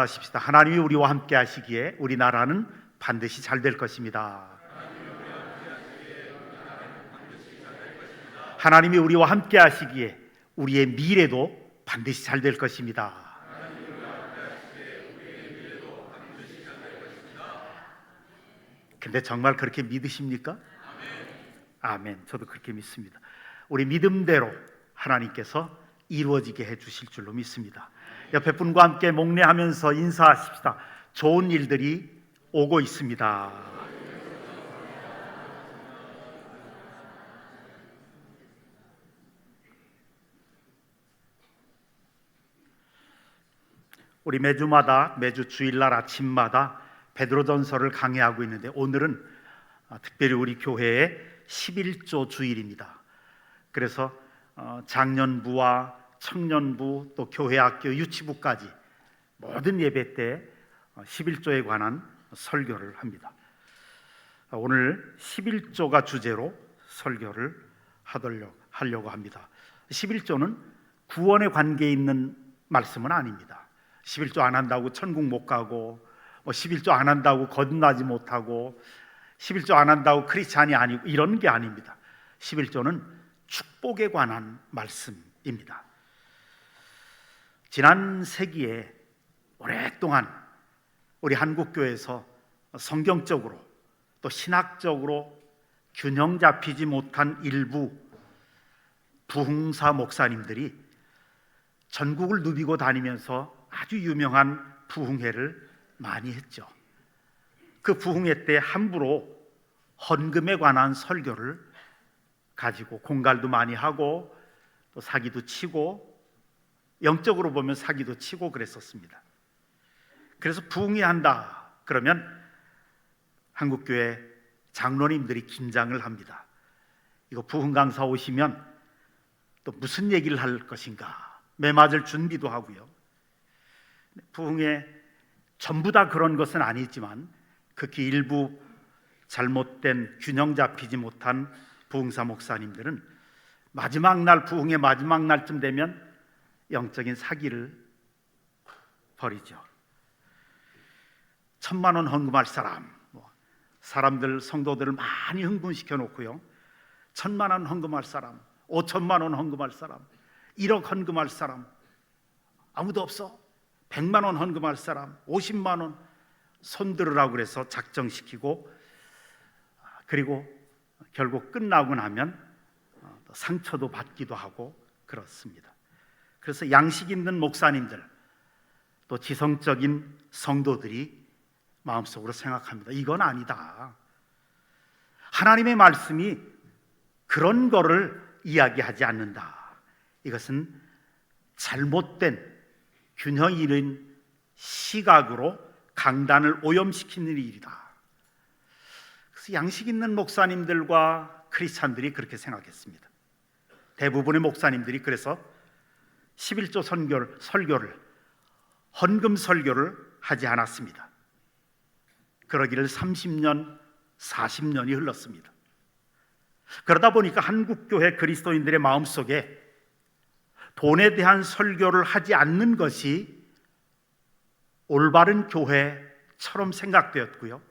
하십시다. 하나님이 우리와 함께 하시기에 우리 나라는 반드시 잘 될 것입니다. 하나님이 우리와 함께 하시기에 우리의 미래도 반드시 잘 될 것입니다. 근데 정말 그렇게 믿으십니까? 아멘. 저도 그렇게 믿습니다. 우리 믿음대로 하나님께서 이루어지게 해주실 줄로 믿습니다. 옆에 분과 함께 목례하면서 인사하십시다. 좋은 일들이 오고 있습니다. 우리 매주 주일날 아침마다 베드로전서를 강해하고 있는데 오늘은 특별히 우리 교회의 11조 주일입니다. 그래서 장년부와 청년부 또 교회학교 유치부까지 모든 예배 때 11조에 관한 설교를 합니다. 오늘 11조가 주제로 설교를 하려고 합니다. 11조는 구원에 관계 있는 말씀은 아닙니다. 11조 안 한다고 천국 못 가고 11조 안 한다고 거듭나지 못하고 11조 안 한다고 크리스찬이 아니고 이런 게 아닙니다. 11조는 축복에 관한 말씀입니다. 지난 세기에 오랫동안 우리 한국교회에서 성경적으로 또 신학적으로 균형 잡히지 못한 일부 부흥사 목사님들이 전국을 누비고 다니면서 아주 유명한 부흥회를 많이 했죠. 그 부흥회 때 함부로 헌금에 관한 설교를 가지고 공갈도 많이 하고 또 사기도 치고 영적으로 보면 사기도 치고 그랬었습니다. 그래서 부흥회 한다 그러면 한국교회 장로님들이 긴장을 합니다. 이거 부흥 강사 오시면 또 무슨 얘기를 할 것인가 매맞을 준비도 하고요. 부흥회 전부 다 그런 것은 아니지만 극히 일부 잘못된 균형 잡히지 못한 부흥사 목사님들은 마지막 날 부흥회 마지막 날쯤 되면 영적인 사기를 벌이죠. 1,000만 원 헌금할 사람, 사람들 성도들을 많이 흥분시켜 놓고요. 1,000만 원 헌금할 사람, 5천만 원 헌금할 사람, 1억 헌금할 사람 아무도 없어. 100만 원 헌금할 사람, 50만 원 손들으라고 그래서 작정시키고 그리고 결국 끝나고 나면 상처도 받기도 하고 그렇습니다. 그래서 양식 있는 목사님들 또 지성적인 성도들이 마음속으로 생각합니다. 이건 아니다. 하나님의 말씀이 그런 거를 이야기하지 않는다. 이것은 잘못된 균형 잃은 시각으로 강단을 오염시키는 일이다. 그래서 양식 있는 목사님들과 크리스찬들이 그렇게 생각했습니다. 대부분의 목사님들이 그래서 11조 설교를 헌금 설교를 하지 않았습니다. 그러기를 30년, 40년이 흘렀습니다. 그러다 보니까 한국교회 그리스도인들의 마음속에 돈에 대한 설교를 하지 않는 것이 올바른 교회처럼 생각되었고요.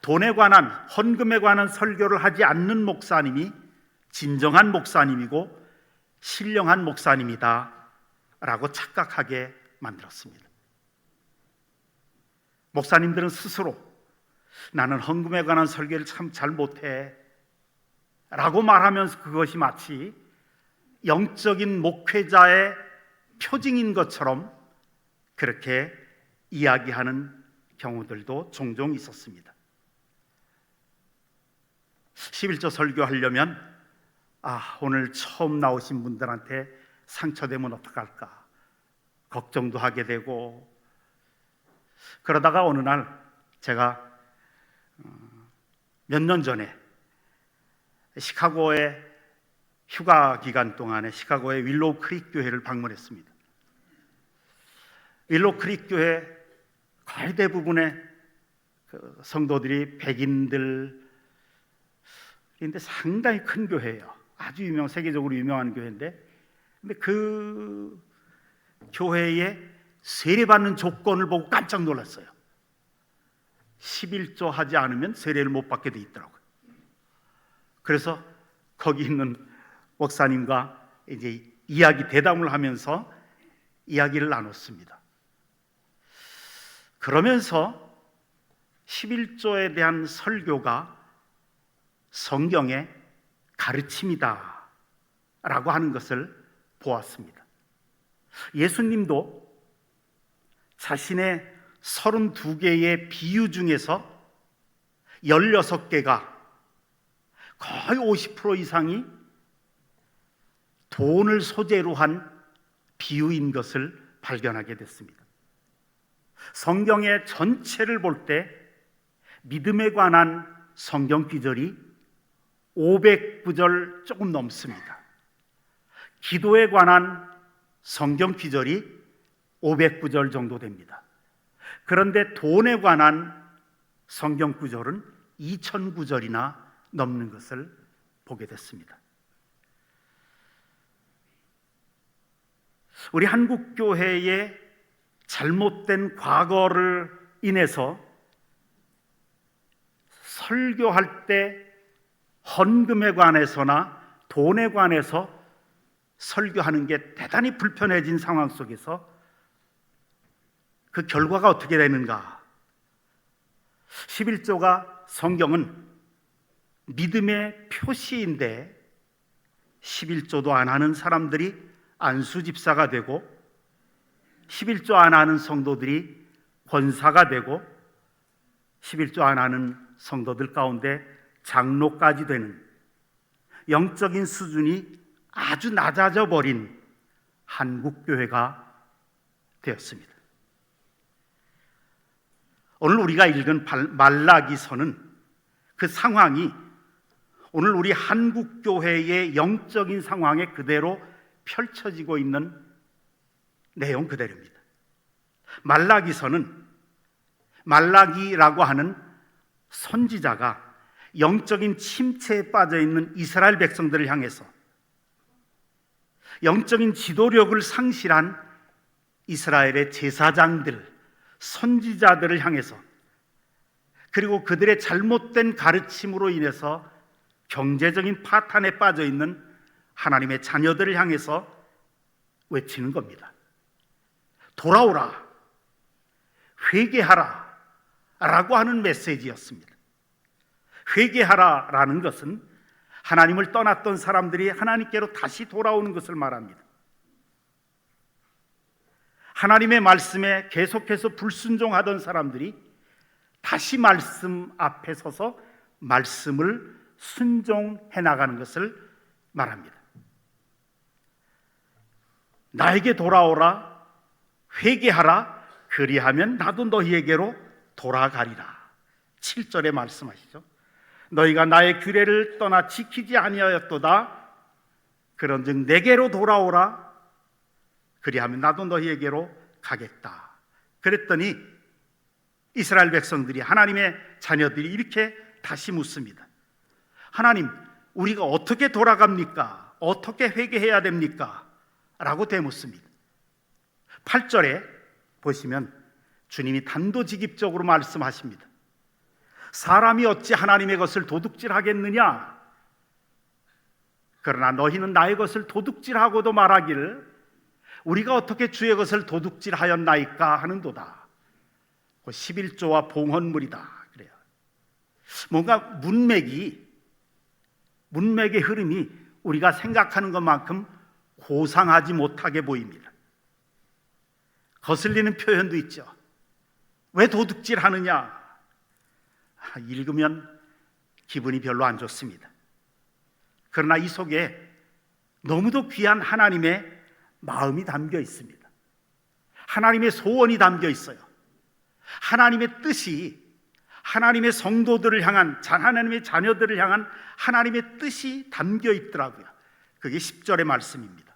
돈에 관한 헌금에 관한 설교를 하지 않는 목사님이 진정한 목사님이고 신령한 목사님이다 라고 착각하게 만들었습니다. 목사님들은 스스로 나는 헌금에 관한 설교를 참 잘 못해 라고 말하면서 그것이 마치 영적인 목회자의 표징인 것처럼 그렇게 이야기하는 경우들도 종종 있었습니다. 11조 설교하려면 오늘 처음 나오신 분들한테 상처되면 어떡할까 걱정도 하게 되고 그러다가 어느 날 제가 몇 년 전에 시카고의 휴가 기간 동안에 시카고의 윌로우 크릭 교회를 방문했습니다. 윌로우 크릭 교회 거의 대부분의 성도들이 백인들인데 상당히 큰 교회예요. 아주 세계적으로 유명한 교회인데 근데 그 교회의 세례받는 조건을 보고 깜짝 놀랐어요. 11조 하지 않으면 세례를 못 받게 돼 있더라고요. 그래서 거기 있는 목사님과 이제 대담을 하면서 이야기를 나눴습니다. 그러면서 11조에 대한 설교가 성경의 가르침이다 라고 하는 것을 보았습니다. 예수님도 자신의 32개의 비유 중에서 16개가 거의 50% 이상이 돈을 소재로 한 비유인 것을 발견하게 됐습니다. 성경의 전체를 볼 때 믿음에 관한 성경 구절이 500구절 조금 넘습니다. 기도에 관한 성경 구절이 500구절 정도 됩니다. 그런데 돈에 관한 성경 구절은 2000구절이나 넘는 것을 보게 됐습니다. 우리 한국교회의 잘못된 과거를 인해서 설교할 때 헌금에 관해서나 돈에 관해서 설교하는 게 대단히 불편해진 상황 속에서 그 결과가 어떻게 되는가? 11조가 성경은 믿음의 표시인데 11조도 안 하는 사람들이 안수집사가 되고 11조 안 하는 성도들이 권사가 되고 11조 안 하는 성도들 가운데 장로까지 되는 영적인 수준이 아주 낮아져 버린 한국교회가 되었습니다. 오늘 우리가 읽은 말라기서는 그 상황이 오늘 우리 한국교회의 영적인 상황에 그대로 펼쳐지고 있는 내용 그대로입니다. 말라기서는 말라기라고 하는 선지자가 영적인 침체에 빠져 있는 이스라엘 백성들을 향해서 영적인 지도력을 상실한 이스라엘의 제사장들, 선지자들을 향해서 그리고 그들의 잘못된 가르침으로 인해서 경제적인 파탄에 빠져 있는 하나님의 자녀들을 향해서 외치는 겁니다. 돌아오라, 회개하라 라고 하는 메시지였습니다. 회개하라 라는 것은 하나님을 떠났던 사람들이 하나님께로 다시 돌아오는 것을 말합니다. 하나님의 말씀에 계속해서 불순종하던 사람들이 다시 말씀 앞에 서서 말씀을 순종해 나가는 것을 말합니다. 나에게 돌아오라, 회개하라, 그리하면 나도 너희에게로 돌아가리라. 7절에 말씀하시죠. 너희가 나의 규례를 떠나 지키지 아니하였도다. 그런즉 내게로 돌아오라, 그리하면 나도 너희에게로 가겠다. 그랬더니 이스라엘 백성들이, 하나님의 자녀들이 이렇게 다시 묻습니다. 하나님, 우리가 어떻게 돌아갑니까? 어떻게 회개해야 됩니까? 라고 되묻습니다. 8절에 보시면 주님이 단도직입적으로 말씀하십니다. 사람이 어찌 하나님의 것을 도둑질하겠느냐? 그러나 너희는 나의 것을 도둑질하고도 말하기를 우리가 어떻게 주의 것을 도둑질하였나이까 하는도다. 11조와 봉헌물이다. 그래요. 뭔가 문맥의 흐름이 우리가 생각하는 것만큼 고상하지 못하게 보입니다. 거슬리는 표현도 있죠. 왜 도둑질하느냐? 읽으면 기분이 별로 안 좋습니다. 그러나 이 속에 너무도 귀한 하나님의 마음이 담겨 있습니다. 하나님의 소원이 담겨 있어요. 하나님의 뜻이, 하나님의 성도들을 향한, 하나님의 자녀들을 향한 하나님의 뜻이 담겨 있더라고요. 그게 10절의 말씀입니다.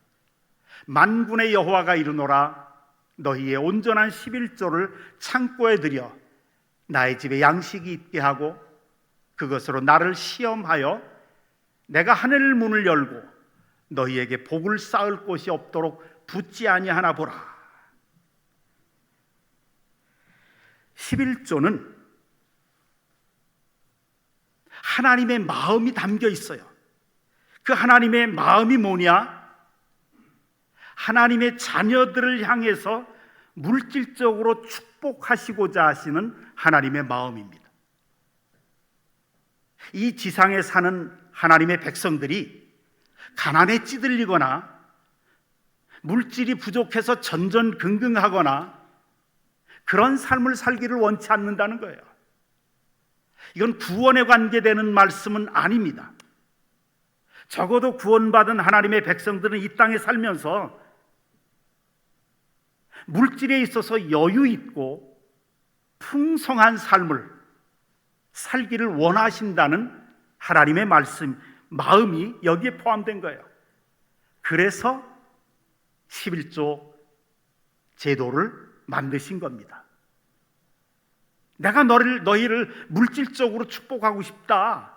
만군의 여호와가 이르노라, 너희의 온전한 11조를 창고에 들여 나의 집에 양식이 있게 하고 그것으로 나를 시험하여 내가 하늘 문을 열고 너희에게 복을 쌓을 곳이 없도록 붙지 아니하나 보라. 11조는 하나님의 마음이 담겨 있어요. 그 하나님의 마음이 뭐냐? 하나님의 자녀들을 향해서 물질적으로 축복하시고자 하시는 하나님의 마음입니다. 이 지상에 사는 하나님의 백성들이 가난에 찌들리거나 물질이 부족해서 전전긍긍하거나 그런 삶을 살기를 원치 않는다는 거예요. 이건 구원에 관계되는 말씀은 아닙니다. 적어도 구원받은 하나님의 백성들은 이 땅에 살면서 물질에 있어서 여유 있고 풍성한 삶을 살기를 원하신다는 하나님의 말씀, 마음이 여기에 포함된 거예요. 그래서 11조 제도를 만드신 겁니다. 내가 너희를 물질적으로 축복하고 싶다.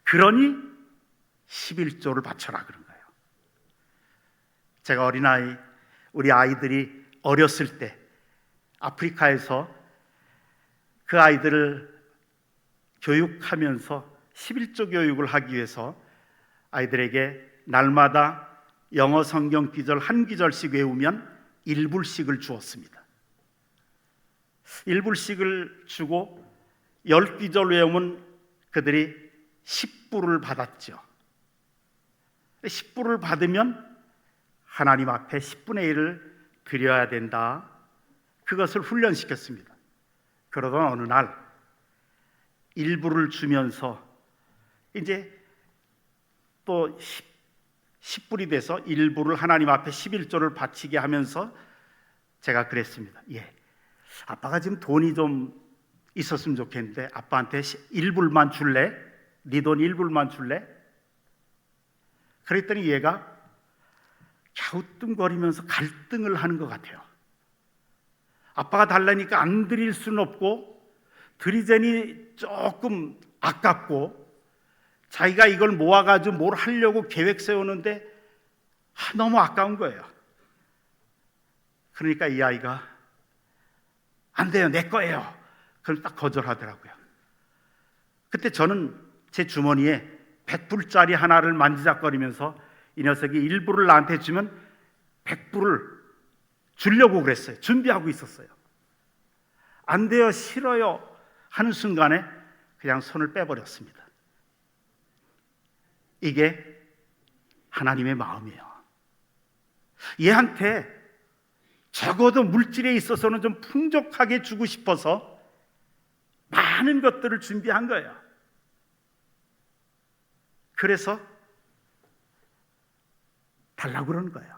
그러니 11조를 바쳐라 그런 거예요. 제가 우리 아이들이 어렸을 때 아프리카에서 그 아이들을 교육하면서 11조 교육을 하기 위해서 아이들에게 날마다 영어 성경 구절 한 구절씩 외우면 1불씩을 주었습니다. 1불씩을 주고 10구절 외우면 그들이 10불을 받았죠. 10불을 받으면 하나님 앞에 10분의 1을 드려야 된다. 그것을 훈련시켰습니다. 그러던 어느 날 1불을 주면서 이제 또 10불이 돼서 1불을 하나님 앞에 11조를 바치게 하면서 제가 그랬습니다. 아빠가 지금 돈이 좀 있었으면 좋겠는데 아빠한테 1불만 줄래? 네 돈 1불만 줄래? 그랬더니 얘가 갸우뚱거리면서 갈등을 하는 것 같아요. 아빠가 달라니까 안 드릴 수는 없고 드리자니 조금 아깝고 자기가 이걸 모아가지고 뭘 하려고 계획 세우는데 너무 아까운 거예요. 그러니까 이 아이가 안 돼요, 내 거예요. 그걸 딱 거절하더라고요. 그때 저는 제 주머니에 100불짜리 하나를 만지작거리면서 이 녀석이 1불을 나한테 주면 100불을 주려고 그랬어요. 준비하고 있었어요. 안 돼요, 싫어요 하는 순간에 그냥 손을 빼버렸습니다. 이게 하나님의 마음이에요. 얘한테 적어도 물질에 있어서는 좀 풍족하게 주고 싶어서 많은 것들을 준비한 거예요. 그래서 달라고 그러는 거예요.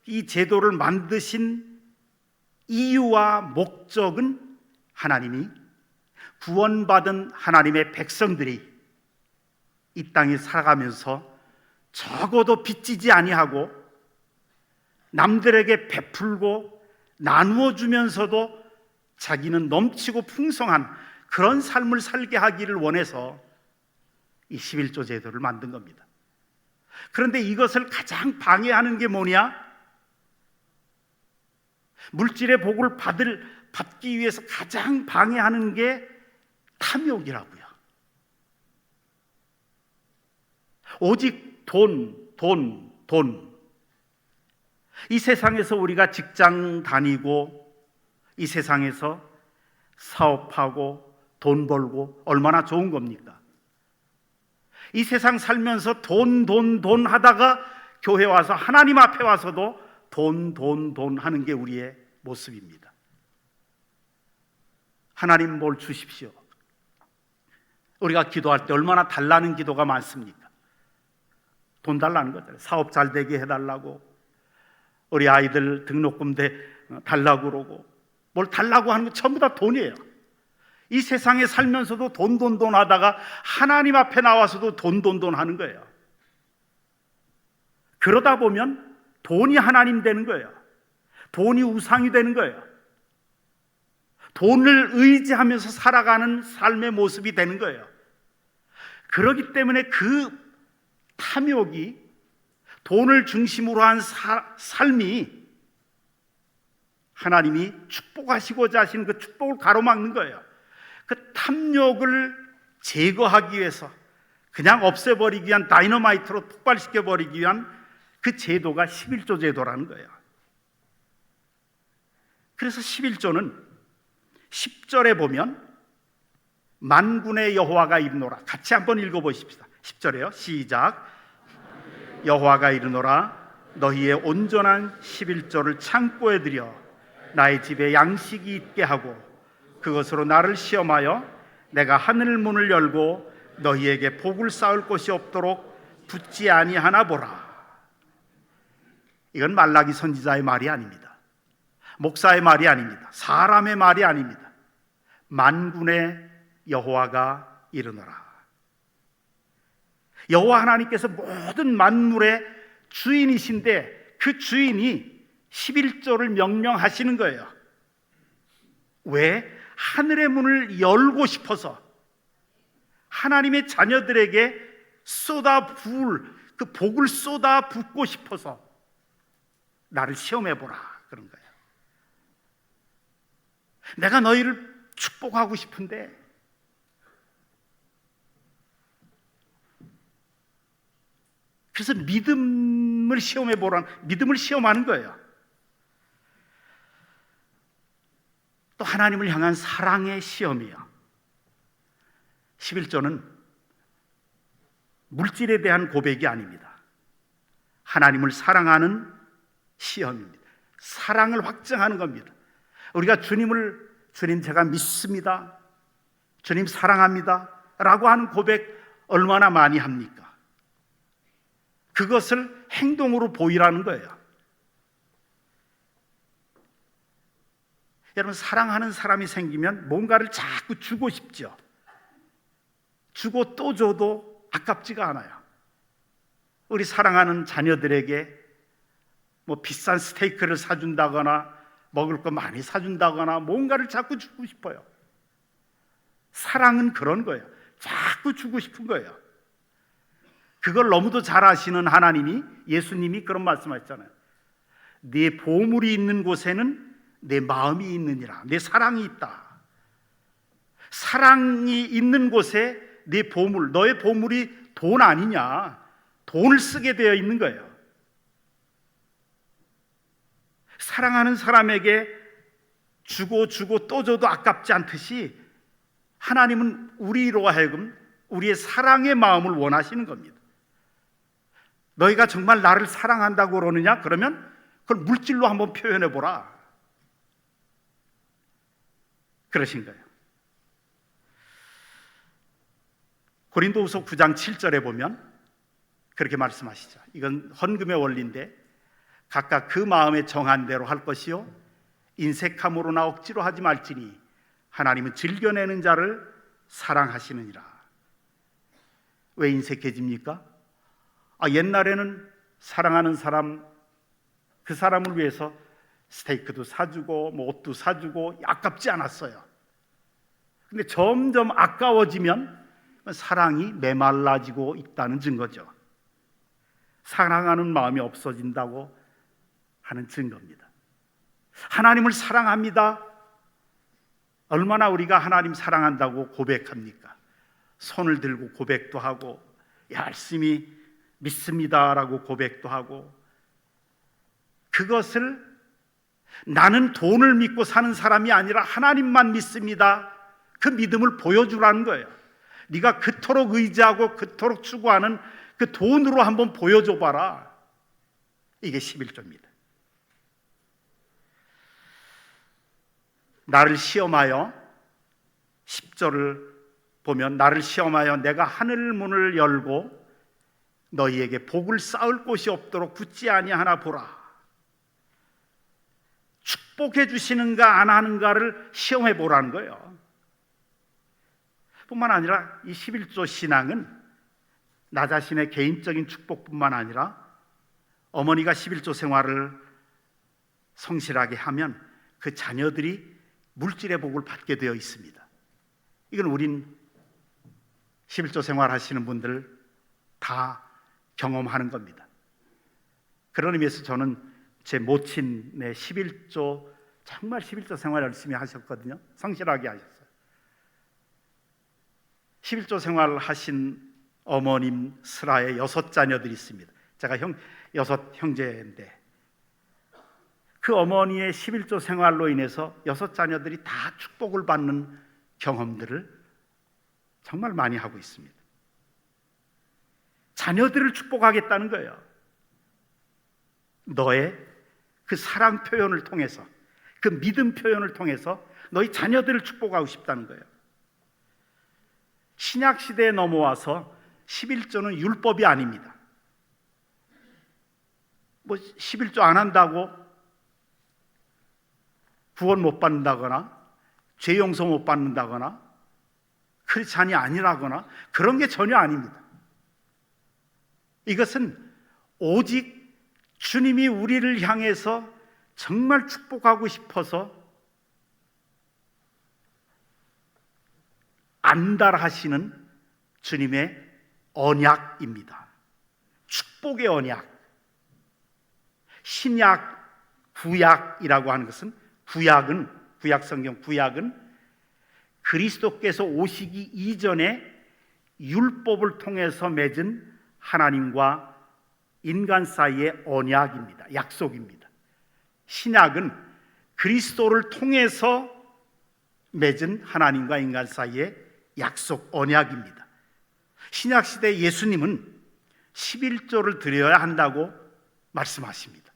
이 제도를 만드신 이유와 목적은 하나님이 구원받은 하나님의 백성들이 이 땅에 살아가면서 적어도 빚지지 아니하고 남들에게 베풀고 나누어 주면서도 자기는 넘치고 풍성한 그런 삶을 살게 하기를 원해서 이 11조 제도를 만든 겁니다. 그런데 이것을 가장 방해하는 게 뭐냐? 물질의 복을 받기 위해서 가장 방해하는 게 탐욕이라고요. 오직 돈. 이 세상에서 우리가 직장 다니고 이 세상에서 사업하고 돈 벌고 얼마나 좋은 겁니까? 이 세상 살면서 돈 하다가 교회 와서 하나님 앞에 와서도 돈 하는 게 우리의 모습입니다. 하나님 뭘 주십시오. 우리가 기도할 때 얼마나 달라는 기도가 많습니까? 돈 달라는 거잖아요. 사업 잘 되게 해달라고, 우리 아이들 등록금 달라고 그러고, 뭘 달라고 하는 거 전부 다 돈이에요. 이 세상에 살면서도 돈 하다가 하나님 앞에 나와서도 돈 하는 거예요. 그러다 보면 돈이 하나님 되는 거예요. 돈이 우상이 되는 거예요. 돈을 의지하면서 살아가는 삶의 모습이 되는 거예요. 그렇기 때문에 그 탐욕이 돈을 중심으로 한 삶이 하나님이 축복하시고자 하시는 그 축복을 가로막는 거예요. 그 탐욕을 제거하기 위해서 그냥 없애버리기 위한, 다이너마이트로 폭발시켜버리기 위한 그 제도가 11조 제도라는 거예요. 그래서 11조는 10절에 보면 만군의 여호와가 이르노라. 같이 한번 읽어보십시다. 10절에요. 시작. 여호와가 이르노라. 너희의 온전한 11조를 창고에 들여 나의 집에 양식이 있게 하고 그것으로 나를 시험하여 내가 하늘 문을 열고 너희에게 복을 쌓을 곳이 없도록 붙지 아니하나 보라. 이건 말라기 선지자의 말이 아닙니다. 목사의 말이 아닙니다. 사람의 말이 아닙니다. 만군의 여호와가 이르노라. 여호와 하나님께서 모든 만물의 주인이신데 그 주인이 11조를 명령하시는 거예요. 왜? 하늘의 문을 열고 싶어서, 하나님의 자녀들에게 쏟아부을 그 복을 쏟아붓고 싶어서 나를 시험해보라 그런 거예요. 내가 너희를 축복하고 싶은데 그래서 믿음을 시험해보라, 믿음을 시험하는 거예요. 또 하나님을 향한 사랑의 시험이에요. 11조는 물질에 대한 고백이 아닙니다. 하나님을 사랑하는 시험입니다. 사랑을 확증하는 겁니다. 우리가 주님 제가 믿습니다, 주님 사랑합니다 라고 하는 고백 얼마나 많이 합니까? 그것을 행동으로 보이라는 거예요. 여러분, 사랑하는 사람이 생기면 뭔가를 자꾸 주고 싶죠. 주고 또 줘도 아깝지가 않아요. 우리 사랑하는 자녀들에게 뭐 비싼 스테이크를 사준다거나 먹을 거 많이 사준다거나 뭔가를 자꾸 주고 싶어요. 사랑은 그런 거예요. 자꾸 주고 싶은 거예요. 그걸 너무도 잘 아시는 하나님이, 예수님이 그런 말씀하셨잖아요. 네 보물이 있는 곳에는 내 마음이 있느니라. 내 사랑이 있다. 사랑이 있는 곳에 네 보물, 너의 보물이 돈 아니냐? 돈을 쓰게 되어 있는 거예요. 사랑하는 사람에게 주고 또 줘도 아깝지 않듯이 하나님은 우리로 하여금 우리의 사랑의 마음을 원하시는 겁니다. 너희가 정말 나를 사랑한다고 그러느냐? 그러면 그걸 물질로 한번 표현해 보라. 그러신 거예요. 고린도후서 9장 7절에 보면 그렇게 말씀하시죠. 이건 헌금의 원리인데 각각 그 마음에 정한 대로 할 것이요 인색함으로나 억지로 하지 말지니 하나님은 즐겨내는 자를 사랑하시느니라. 왜 인색해집니까? 옛날에는 사랑하는 사람, 그 사람을 위해서 스테이크도 사주고 뭐 옷도 사주고 아깝지 않았어요. 근데 점점 아까워지면 사랑이 메말라지고 있다는 증거죠. 사랑하는 마음이 없어진다고 하는 증거입니다. 하나님을 사랑합니다. 얼마나 우리가 하나님 사랑한다고 고백합니까? 손을 들고 고백도 하고 열심히 믿습니다라고 고백도 하고, 그것을 나는 돈을 믿고 사는 사람이 아니라 하나님만 믿습니다, 그 믿음을 보여주라는 거예요. 네가 그토록 의지하고 그토록 추구하는 그 돈으로 한번 보여줘 봐라. 이게 11조입니다. 나를 시험하여, 10절을 보면 나를 시험하여 내가 하늘 문을 열고 너희에게 복을 쌓을 곳이 없도록 붙지 아니하나 보라. 축복해 주시는가 안 하는가를 시험해 보라는 거예요. 뿐만 아니라 이 11조 신앙은 나 자신의 개인적인 축복뿐만 아니라 어머니가 11조 생활을 성실하게 하면 그 자녀들이 물질의 복을 받게 되어 있습니다. 이건 우린 11조 생활 하시는 분들 다 경험하는 겁니다. 그런 의미에서 저는 제 모친의 11조, 정말 11조 생활 열심히 하셨거든요. 성실하게 하셨어요. 11조 생활 하신 어머님 슬하에 6자녀들이 있습니다. 제가 6형제인데 그 어머니의 11조 생활로 인해서 6자녀들이 다 축복을 받는 경험들을 정말 많이 하고 있습니다. 자녀들을 축복하겠다는 거예요. 너의 그 사랑 표현을 통해서, 그 믿음 표현을 통해서 너희 자녀들을 축복하고 싶다는 거예요. 신약 시대에 넘어와서 11조는 율법이 아닙니다. 11조 안 한다고 구원 못 받는다거나 죄 용서 못 받는다거나 크리스찬이 아니라거나 그런 게 전혀 아닙니다. 이것은 오직 주님이 우리를 향해서 정말 축복하고 싶어서 안달하시는 주님의 언약입니다. 축복의 언약. 신약, 구약이라고 하는 것은 구약성경 구약은 그리스도께서 오시기 이전에 율법을 통해서 맺은 하나님과 인간 사이의 언약입니다. 약속입니다. 신약은 그리스도를 통해서 맺은 하나님과 인간 사이의 약속, 언약입니다. 신약 시대 예수님은 11조를 드려야 한다고 말씀하십니다.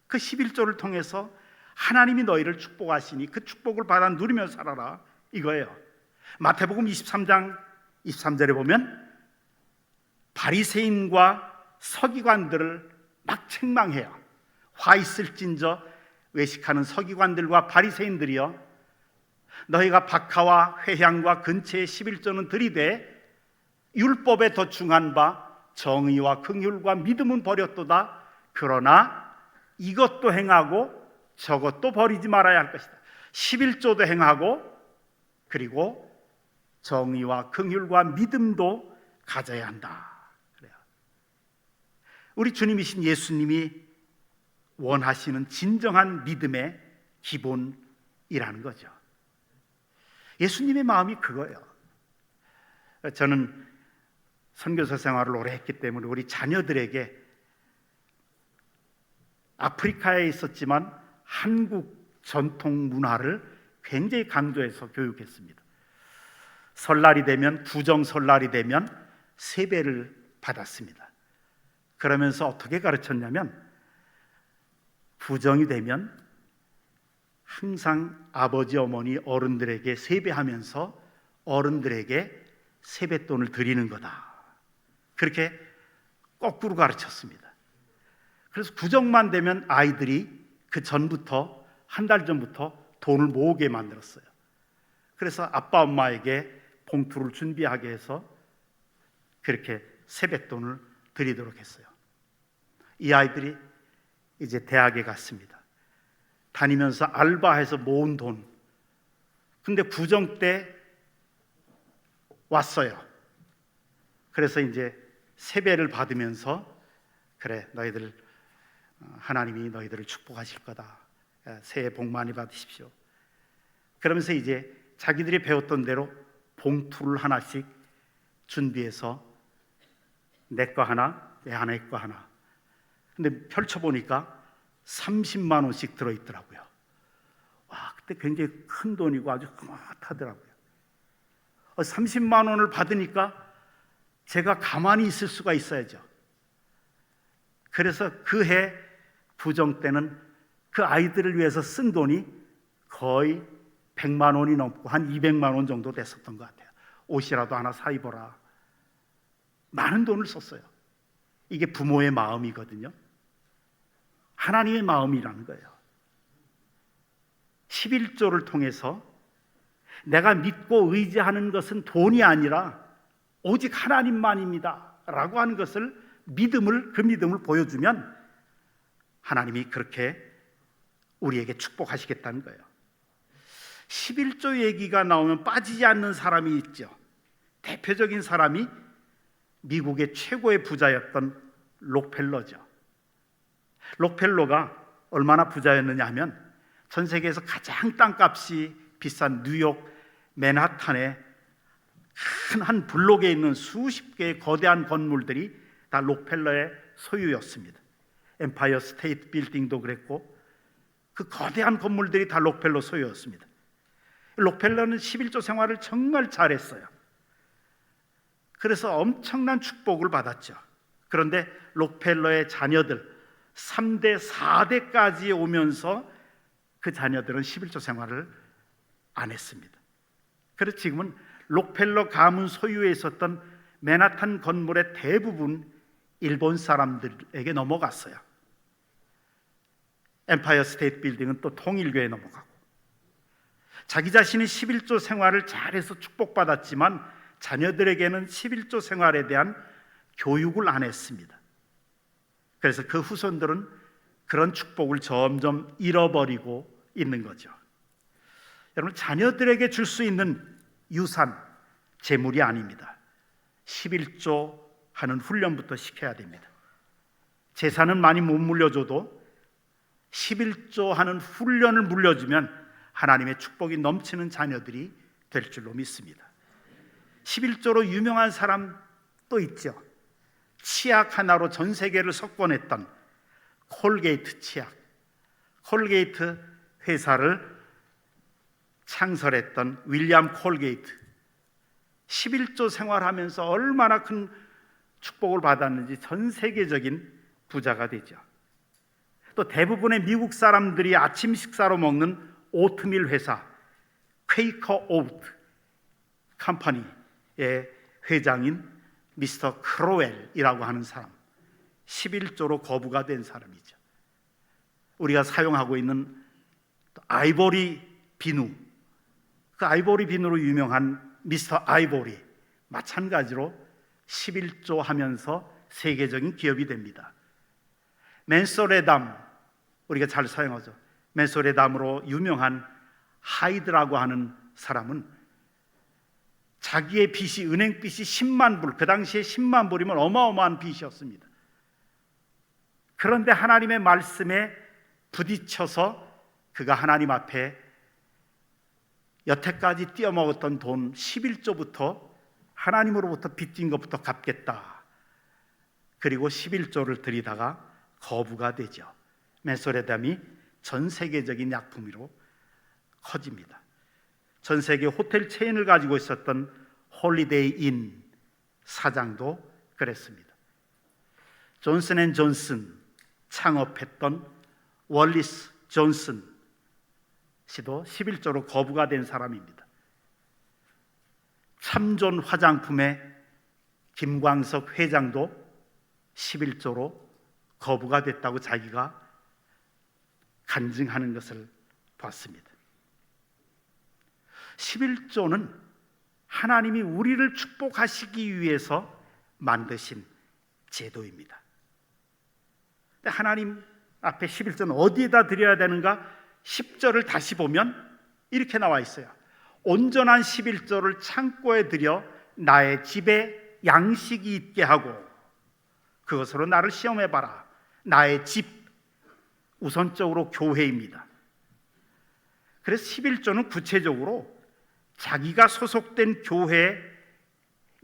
그 11조를 통해서 하나님이 너희를 축복하시니 그 축복을 받아 누리며 살아라, 이거예요. 마태복음 23장 23절에 보면 바리새인과 서기관들을 막 책망해요. 화 있을진저 외식하는 서기관들과 바리새인들이여, 너희가 박하와 회향과 근처의 11조는 들이되 율법에 더 중한 바 정의와 긍휼과 믿음은 버렸도다. 그러나 이것도 행하고 저것도 버리지 말아야 할 것이다. 11조도 행하고 그리고 정의와 긍휼과 믿음도 가져야 한다. 그래요. 우리 주님이신 예수님이 원하시는 진정한 믿음의 기본이라는 거죠. 예수님의 마음이 그거예요. 저는 선교사 생활을 오래 했기 때문에 우리 자녀들에게 아프리카에 있었지만 한국 전통 문화를 굉장히 강조해서 교육했습니다. 설날이 되면, 구정 설날이 되면 세배를 받았습니다. 그러면서 어떻게 가르쳤냐면 구정이 되면 항상 아버지, 어머니, 어른들에게 세배하면서 어른들에게 세뱃돈을 드리는 거다. 그렇게 거꾸로 가르쳤습니다. 그래서 구정만 되면 아이들이 그 전부터, 한 달 전부터 돈을 모으게 만들었어요. 그래서 아빠, 엄마에게 봉투를 준비하게 해서 그렇게 세뱃돈을 드리도록 했어요. 이 아이들이 이제 대학에 갔습니다. 다니면서 알바해서 모은 돈, 근데 구정 때 왔어요. 그래서 이제 세배를 받으면서 그래, 너희들 하나님이 너희들을 축복하실 거다. 새해 복 많이 받으십시오. 그러면서 이제 자기들이 배웠던 대로 봉투를 하나씩 준비해서 내 거 하나, 내 아내 거 하나. 근데 펼쳐보니까 30만 원씩 들어있더라고요. 와, 그때 굉장히 큰 돈이고 아주 흐뭇하더라고요. 30만 원을 받으니까 제가 가만히 있을 수가 있어야죠. 그래서 그 해 구정 때는 그 아이들을 위해서 쓴 돈이 거의 100만 원이 넘고 한 200만 원 정도 됐었던 것 같아요. 옷이라도 하나 사 입어라. 많은 돈을 썼어요. 이게 부모의 마음이거든요. 하나님의 마음이라는 거예요. 11조를 통해서 내가 믿고 의지하는 것은 돈이 아니라 오직 하나님만입니다 라고 하는 것을, 그 믿음을 보여주면 하나님이 그렇게 우리에게 축복하시겠다는 거예요. 11조 얘기가 나오면 빠지지 않는 사람이 있죠. 대표적인 사람이 미국의 최고의 부자였던 록펠러죠. 록펠러가 얼마나 부자였느냐 하면 전 세계에서 가장 땅값이 비싼 뉴욕 맨하탄의 큰 한 블록에 있는 수십 개의 거대한 건물들이 다 록펠러의 소유였습니다. 엠파이어 스테이트 빌딩도 그랬고 그 거대한 건물들이 다 록펠러 소유였습니다. 록펠러는 11조 생활을 정말 잘했어요. 그래서 엄청난 축복을 받았죠. 그런데 록펠러의 자녀들 3대, 4대까지 오면서 그 자녀들은 11조 생활을 안 했습니다. 그래서 지금은 록펠러 가문 소유에 있었던 맨하탄 건물의 대부분 일본 사람들에게 넘어갔어요. 엠파이어 스테이트 빌딩은 또 통일교에 넘어가고, 자기 자신이 11조 생활을 잘해서 축복받았지만 자녀들에게는 11조 생활에 대한 교육을 안 했습니다. 그래서 그 후손들은 그런 축복을 점점 잃어버리고 있는 거죠. 여러분, 자녀들에게 줄 수 있는 유산, 재물이 아닙니다. 11조 하는 훈련부터 시켜야 됩니다. 재산은 많이 못 물려줘도 11조 하는 훈련을 물려주면 하나님의 축복이 넘치는 자녀들이 될 줄로 믿습니다. 11조로 유명한 사람 또 있죠. 치약 하나로 전 세계를 석권했던 콜게이트 치약. 콜게이트 회사를 창설했던 윌리엄 콜게이트, 11조 생활하면서 얼마나 큰 축복을 받았는지 전 세계적인 부자가 되죠. 또 대부분의 미국 사람들이 아침 식사로 먹는 오트밀 회사 퀘이커 오트 컴퍼니의 회장인 미스터 크로웰이라고 하는 사람, 11조로 거부가 된 사람이죠. 우리가 사용하고 있는 아이보리 비누, 그 아이보리 비누로 유명한 미스터 아이보리, 마찬가지로 11조 하면서 세계적인 기업이 됩니다. 맨소레담, 우리가 잘 사용하죠. 맨소레담으로 유명한 하이드라고 하는 사람은 자기의 빚이, 은행 빚이 10만 불, 그 당시에 10만 불이면 어마어마한 빚이었습니다. 그런데 하나님의 말씀에 부딪혀서 그가 하나님 앞에 여태까지 띄어먹었던 돈 11조부터 하나님으로부터 빚진 것부터 갚겠다. 그리고 11조를 드리다가 거부가 되죠. 맨소레담이 전 세계적인 약품으로 커집니다. 전 세계 호텔 체인을 가지고 있었던 홀리데이 인 사장도 그랬습니다. 존슨 앤 존슨 창업했던 월리스 존슨 씨도 11조로 거부가 된 사람입니다. 참존 화장품의 김광석 회장도 11조로 거부가 됐다고 자기가 간증하는 것을 봤습니다. 11조는 하나님이 우리를 축복하시기 위해서 만드신 제도입니다. 하나님 앞에 11조는 어디에다 드려야 되는가? 10절을 다시 보면 이렇게 나와 있어요. 온전한 11조를 창고에 들여 나의 집에 양식이 있게 하고 그것으로 나를 시험해봐라. 나의 집, 우선적으로 교회입니다. 그래서 11조는 구체적으로 자기가 소속된 교회에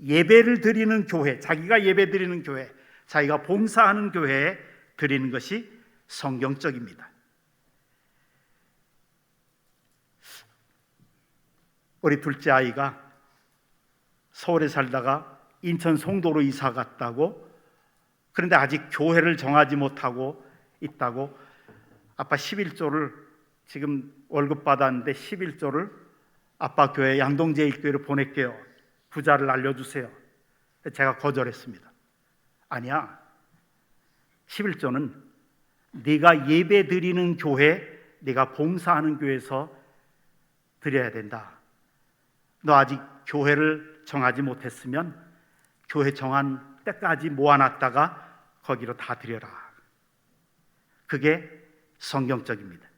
예배를 드리는 교회, 자기가 예배 드리는 교회, 자기가 봉사하는 교회에 드리는 것이 성경적입니다. 우리 둘째 아이가 서울에 살다가 인천 송도로 이사 갔다고, 그런데 아직 교회를 정하지 못하고 있다고, 아빠 11조를 지금 월급 받았는데 11조를 아빠 교회 양동제일교회로 보낼게요. 부자를 알려주세요. 제가 거절했습니다. 아니야, 11조는 네가 예배 드리는 교회, 네가 봉사하는 교회에서 드려야 된다. 너 아직 교회를 정하지 못했으면 교회 정한 때까지 모아놨다가 거기로 다 드려라. 그게 성경적입니다.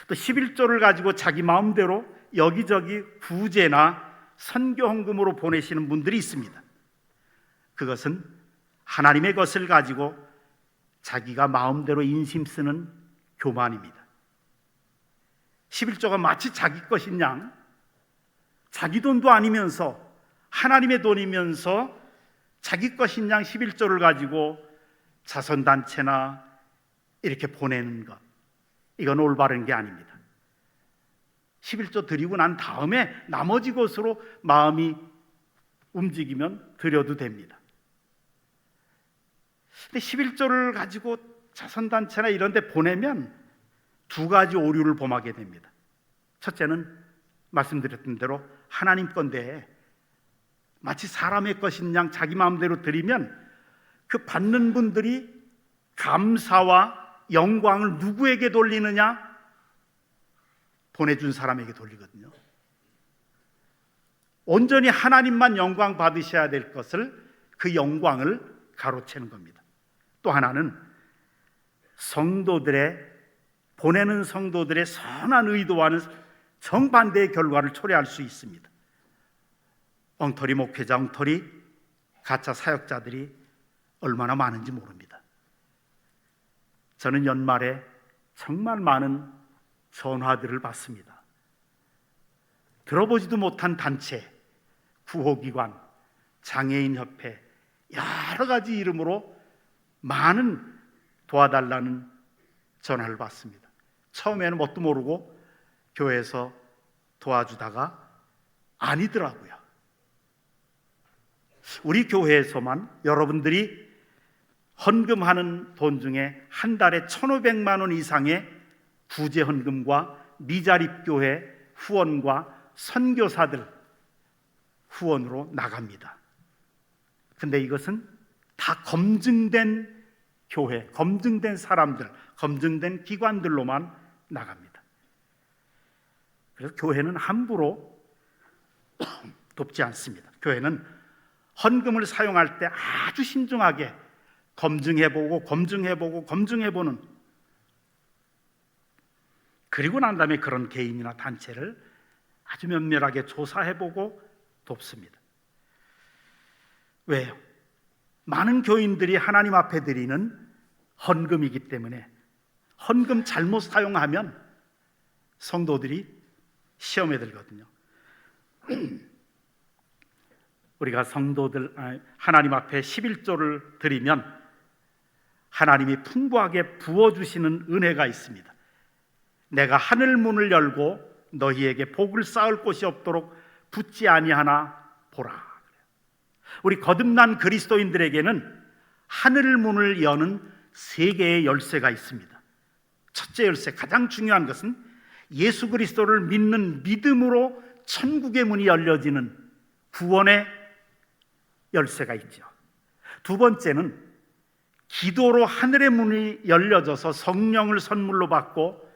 또 11조를 가지고 자기 마음대로 여기저기 부제나 선교 헌금으로 보내시는 분들이 있습니다. 그것은 하나님의 것을 가지고 자기가 마음대로 인심 쓰는 교만입니다. 11조가 마치 자기 것인 양, 자기 돈도 아니면서 하나님의 돈이면서 자기 것인 양 11조를 가지고 자선단체나 이렇게 보내는 것, 이건 올바른 게 아닙니다. 11조 드리고 난 다음에 나머지 것으로 마음이 움직이면 드려도 됩니다. 근데 11조를 가지고 자선단체나 이런 데 보내면 두 가지 오류를 범하게 됩니다. 첫째는 말씀드렸던 대로 하나님 건데 마치 사람의 것인 양 자기 마음대로 드리면 그 받는 분들이 감사와 영광을 누구에게 돌리느냐? 보내준 사람에게 돌리거든요. 온전히 하나님만 영광 받으셔야 될 것을, 그 영광을 가로채는 겁니다. 또 하나는 보내는 성도들의 선한 의도와는 정반대의 결과를 초래할 수 있습니다. 엉터리 목회자, 엉터리 가짜 사역자들이 얼마나 많은지 모릅니다. 저는 연말에 정말 많은 전화들을 받습니다. 들어보지도 못한 단체, 구호기관, 장애인협회, 여러 가지 이름으로 많은 도와달라는 전화를 받습니다. 처음에는 뭣도 모르고 교회에서 도와주다가 아니더라고요. 우리 교회에서만 여러분들이 헌금하는 돈 중에 한 달에 1,500만 원 이상의 구제 헌금과 미자립교회 후원과 선교사들 후원으로 나갑니다. 근데 이것은 다 검증된 교회, 검증된 사람들, 검증된 기관들로만 나갑니다. 그래서 교회는 함부로 돕지 않습니다. 교회는 헌금을 사용할 때 아주 신중하게 검증해보는, 그리고 난 다음에 그런 개인이나 단체를 아주 면밀하게 조사해보고 돕습니다. 왜요? 많은 교인들이 하나님 앞에 드리는 헌금이기 때문에 헌금 잘못 사용하면 성도들이 시험에 들거든요. 우리가 하나님 앞에 11조를 드리면 하나님이 풍부하게 부어주시는 은혜가 있습니다. 내가 하늘 문을 열고 너희에게 복을 쌓을 곳이 없도록 붙지 아니하나 보라. 우리 거듭난 그리스도인들에게는 하늘 문을 여는 세 개의 열쇠가 있습니다. 첫째 열쇠, 가장 중요한 것은 예수 그리스도를 믿는 믿음으로 천국의 문이 열려지는 구원의 열쇠가 있죠. 두 번째는 기도로 하늘의 문이 열려져서 성령을 선물로 받고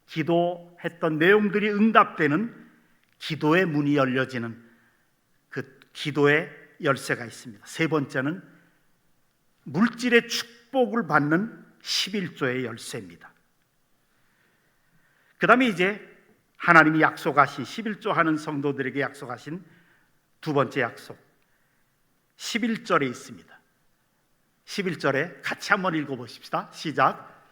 기도했던 내용들이 응답되는 기도의 문이 열려지는 그 기도의 열쇠가 있습니다. 세 번째는 물질의 축복을 받는 11조의 열쇠입니다. 그 다음에 이제 하나님이 약속하신 11조 하는 성도들에게 약속하신 두 번째 약속, 11절에 있습니다. 11절에 같이 한번 읽어보십시다. 시작.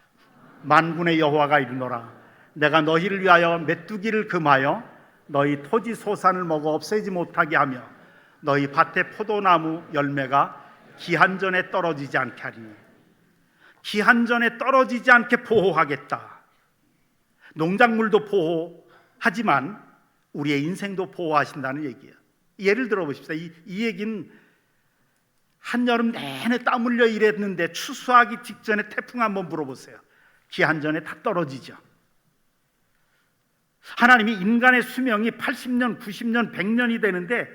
만군의 여호와가 이르노라. 내가 너희를 위하여 메뚜기를 금하여 너희 토지 소산을 먹어 없애지 못하게 하며 너희 밭의 포도나무 열매가 기한전에 떨어지지 않게 하리니, 기한전에 떨어지지 않게 보호하겠다. 농작물도 보호하지만 우리의 인생도 보호하신다는 얘기예요. 예를 들어보십시다. 이 얘기는 한여름 내내 땀 흘려 일했는데 추수하기 직전에 태풍 한번 불어보세요. 기한전에 다 떨어지죠. 하나님이 인간의 수명이 80년, 90년, 100년이 되는데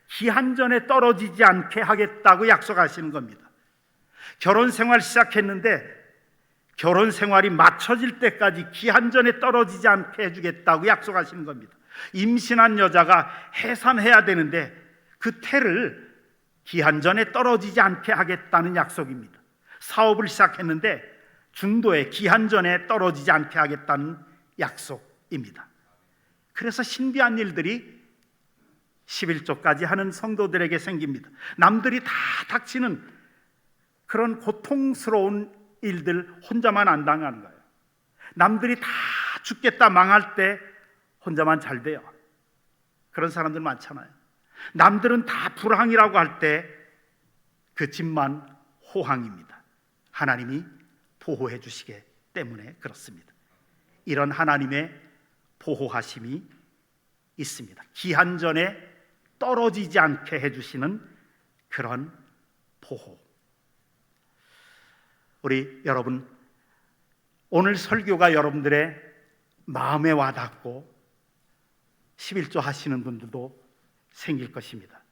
기한전에 떨어지지 않게 하겠다고 약속하시는 겁니다. 결혼 생활 시작했는데 결혼 생활이 맞춰질 때까지 기한전에 떨어지지 않게 해주겠다고 약속하시는 겁니다. 임신한 여자가 해산해야 되는데 그 태를 기한전에 떨어지지 않게 하겠다는 약속입니다. 사업을 시작했는데 중도에 기한전에 떨어지지 않게 하겠다는 약속입니다. 그래서 신비한 일들이 11조까지 하는 성도들에게 생깁니다. 남들이 다 닥치는 그런 고통스러운 일들 혼자만 안 당하는 거예요. 남들이 다 죽겠다 망할 때 혼자만 잘 돼요. 그런 사람들 많잖아요. 남들은 다 불황이라고 할 때 그 집만 호황입니다. 하나님이 보호해 주시기 때문에 그렇습니다. 이런 하나님의 보호하심이 있습니다. 기한전에 떨어지지 않게 해주시는 그런 보호. 우리 여러분, 오늘 설교가 여러분들의 마음에 와닿고 11조 하시는 분들도 생길 것입니다.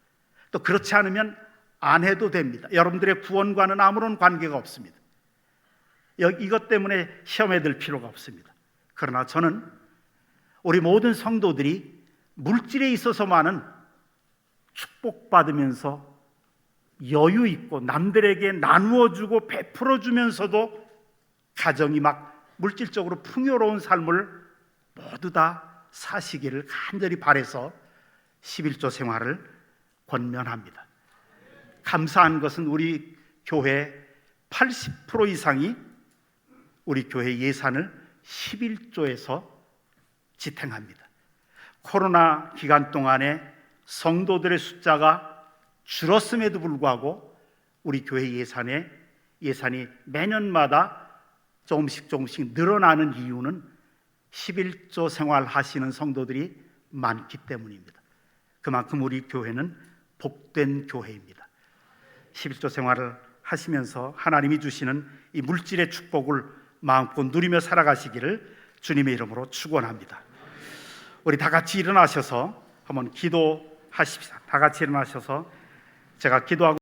또 그렇지 않으면 안 해도 됩니다. 여러분들의 구원과는 아무런 관계가 없습니다. 이것 때문에 시험에 들 필요가 없습니다. 그러나 저는 우리 모든 성도들이 물질에 있어서만은 축복받으면서 여유 있고 남들에게 나누어 주고 베풀어 주면서도 가정이 막 물질적으로 풍요로운 삶을 모두 다 사시기를 간절히 바라서 11조 생활을 권면합니다. 감사한 것은 우리 교회 80% 이상이 우리 교회 예산을 11조에서 지탱합니다. 코로나 기간 동안에 성도들의 숫자가 줄었음에도 불구하고 우리 교회 예산이 매년마다 조금씩 늘어나는 이유는 11조 생활하시는 성도들이 많기 때문입니다. 그만큼 우리 교회는 복된 교회입니다. 11조 생활을 하시면서 하나님이 주시는 이 물질의 축복을 마음껏 누리며 살아가시기를 주님의 이름으로 축원합니다. 우리 다 같이 일어나셔서 한번 기도하십시다. 다 같이 일어나셔서 제가 기도하고